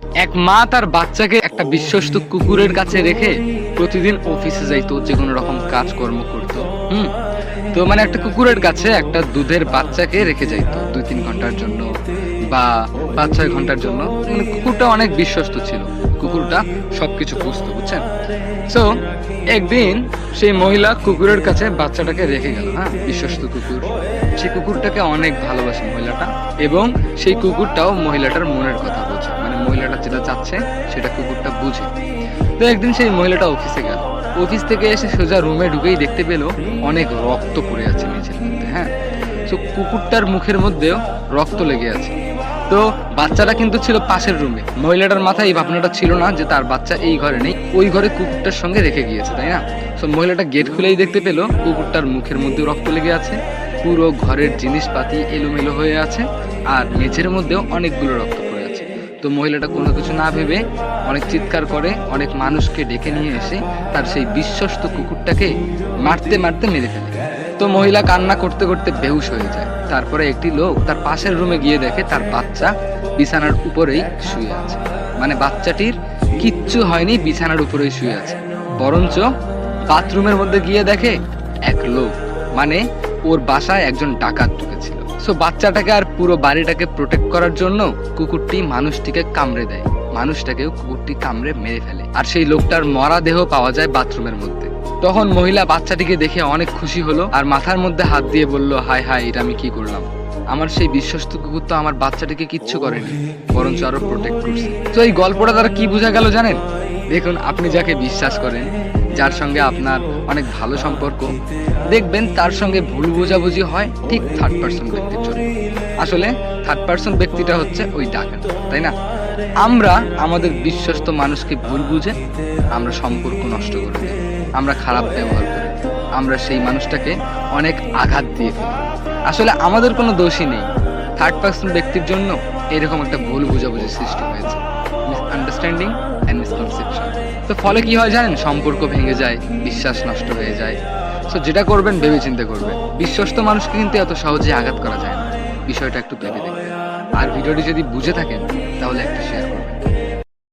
এক মা তার বাচ্চাকে একটা বিশ্বস্ত কুকুরের কাছে রেখে প্রতিদিন অফিসে যাইতো, যে কোনো রকম কাজকর্ম করতো। তো মানে একটা কুকুরের কাছে একটা দুধের বাচ্চাকে রেখে যাইতো 2-3 ঘন্টার জন্য বা 5-6 ঘন্টার জন্য। মানে কুকুরটা অনেক বিশ্বস্ত ছিল, কুকুরটা সবকিছু বুঝতো, বুঝছেন। সো একদিন সেই মহিলা কুকুরের কাছে বাচ্চাটাকে রেখে গেল। বিশ্বস্ত কুকুর, সেই কুকুরটাকে অনেক ভালোবাসে মহিলাটা, এবং সেই কুকুরটাও মহিলাটার মনের কথা বোঝে, মানে মহিলাটা যেটা চাচ্ছে সেটা কুকুরটা বুঝে। তো একদিন সেই মহিলাটা অফিসে গেল, অফিস থেকে এসে সোজা রুমে ঢুকেই দেখতে পেল অনেক রক্ত পড়ে আছে মেঝের মধ্যে। তো কুকুরটার মুখের মধ্যেও রক্ত লেগে আছে। তো বাচ্চাটা কিন্তু ছিল পাশের রুমে। মহিলাটার মাথায় এই ভাবনাটা ছিল না যে তার বাচ্চা এই ঘরে নেই, ওই ঘরে কুকুরটার সঙ্গে রেখে গিয়েছে, তাই না? তো মহিলাটা গেট খুলেই দেখতে পেল কুকুরটার মুখের মধ্যেও রক্ত লেগে আছে, পুরো ঘরের জিনিসপাতি এলোমেলো হয়ে আছে, আর মেঝের মধ্যেও অনেকগুলো রক্ত পড়ে আছে। তো মহিলাটা কোনো কিছু না ভেবে অনেক চিৎকার করে, অনেক মানুষকে ডেকে নিয়ে এসে তার সেই বিশ্বস্ত কুকুরটাকে মারতে মারতে মেরে ফেলে। তো মহিলা কান্না করতে করতে বেহুশ হয়ে যায়। তারপরে একটি লোক তার পাশের রুমে গিয়ে দেখে তার বাচ্চা বিছানার উপরেই শুয়ে আছে। মানে বাচ্চাটির কিচ্ছু হয়নি, বিছানার উপরেই শুয়ে আছে। বরঞ্চ বাথরুমের মধ্যে গিয়ে দেখে এক লোক, মানে ওর বাসায় একজন ডাকাত ঢুকেছিল। সো বাচ্চাটাকে আর পুরো বাড়িটাকে প্রোটেক্ট করার জন্য কুকুরটি মানুষটিকে কামড়ে দেয়, মানুষটাকেও কুকুরটি কামড়ে মেরে ফেলে। আর সেই লোকটার মরা দেহ পাওয়া যায় বাথরুমের মধ্যে। তখন মহিলা বাচ্চাটিকে দেখে অনেক খুশি হলো, আর মাথার মধ্যে হাত দিয়ে বলল, হায় হায়, এটা আমি কি করলাম? আমার সেই বিশ্বস্ত কুকুর তো আমার বাচ্চাটিকে কিচ্ছু করেনি, বরঞ্চ আরো প্রোটেক্ট করছে। তো এই গল্পটা দ্বারা কি বোঝা গেল জানেন? দেখুন, আপনি যাকে বিশ্বাস করেন, যার সঙ্গে আপনার অনেক ভালো সম্পর্ক, দেখবেন তার সঙ্গে ভুল বোঝাবুঝি হয় ঠিক থার্ড পার্সন ব্যক্তির জন্য। আসলে থার্ড পার্সন ব্যক্তিটা হচ্ছে ওই ডাকাত, তাই না? আমরা আমাদের বিশ্বস্ত মানুষকে ভুল বুঝে আমরা সম্পর্ক নষ্ট করে দিই, আমরা খারাপ ব্যবহার করি, আমরা সেই মানুষটাকে অনেক আঘাত দিয়ে ফেলি। আসলে আমাদের কোনো দোষই নেই, থার্ড পার্সন ব্যক্তির জন্য এরকম একটা ভুল বোঝাবুঝি সৃষ্টি হয়েছে, মিসআন্ডারস্ট্যান্ডিং অ্যান্ড মিসকনসেপশন। তো ফলে কি হয় জানেন? সম্পর্ক ভেঙে যায়, বিশ্বাস নষ্ট হয়ে যায়। সো যেটা করবেন ভেবে চিন্তে করবেন। বিশ্বস্ত মানুষকে কিন্তু এত সহজে আঘাত করা যায় না, বিষয়টা একটু ভেবে দেখবেন। আর ভিডিওটি যদি বুঝে থাকেন তাহলে একটা শেয়ার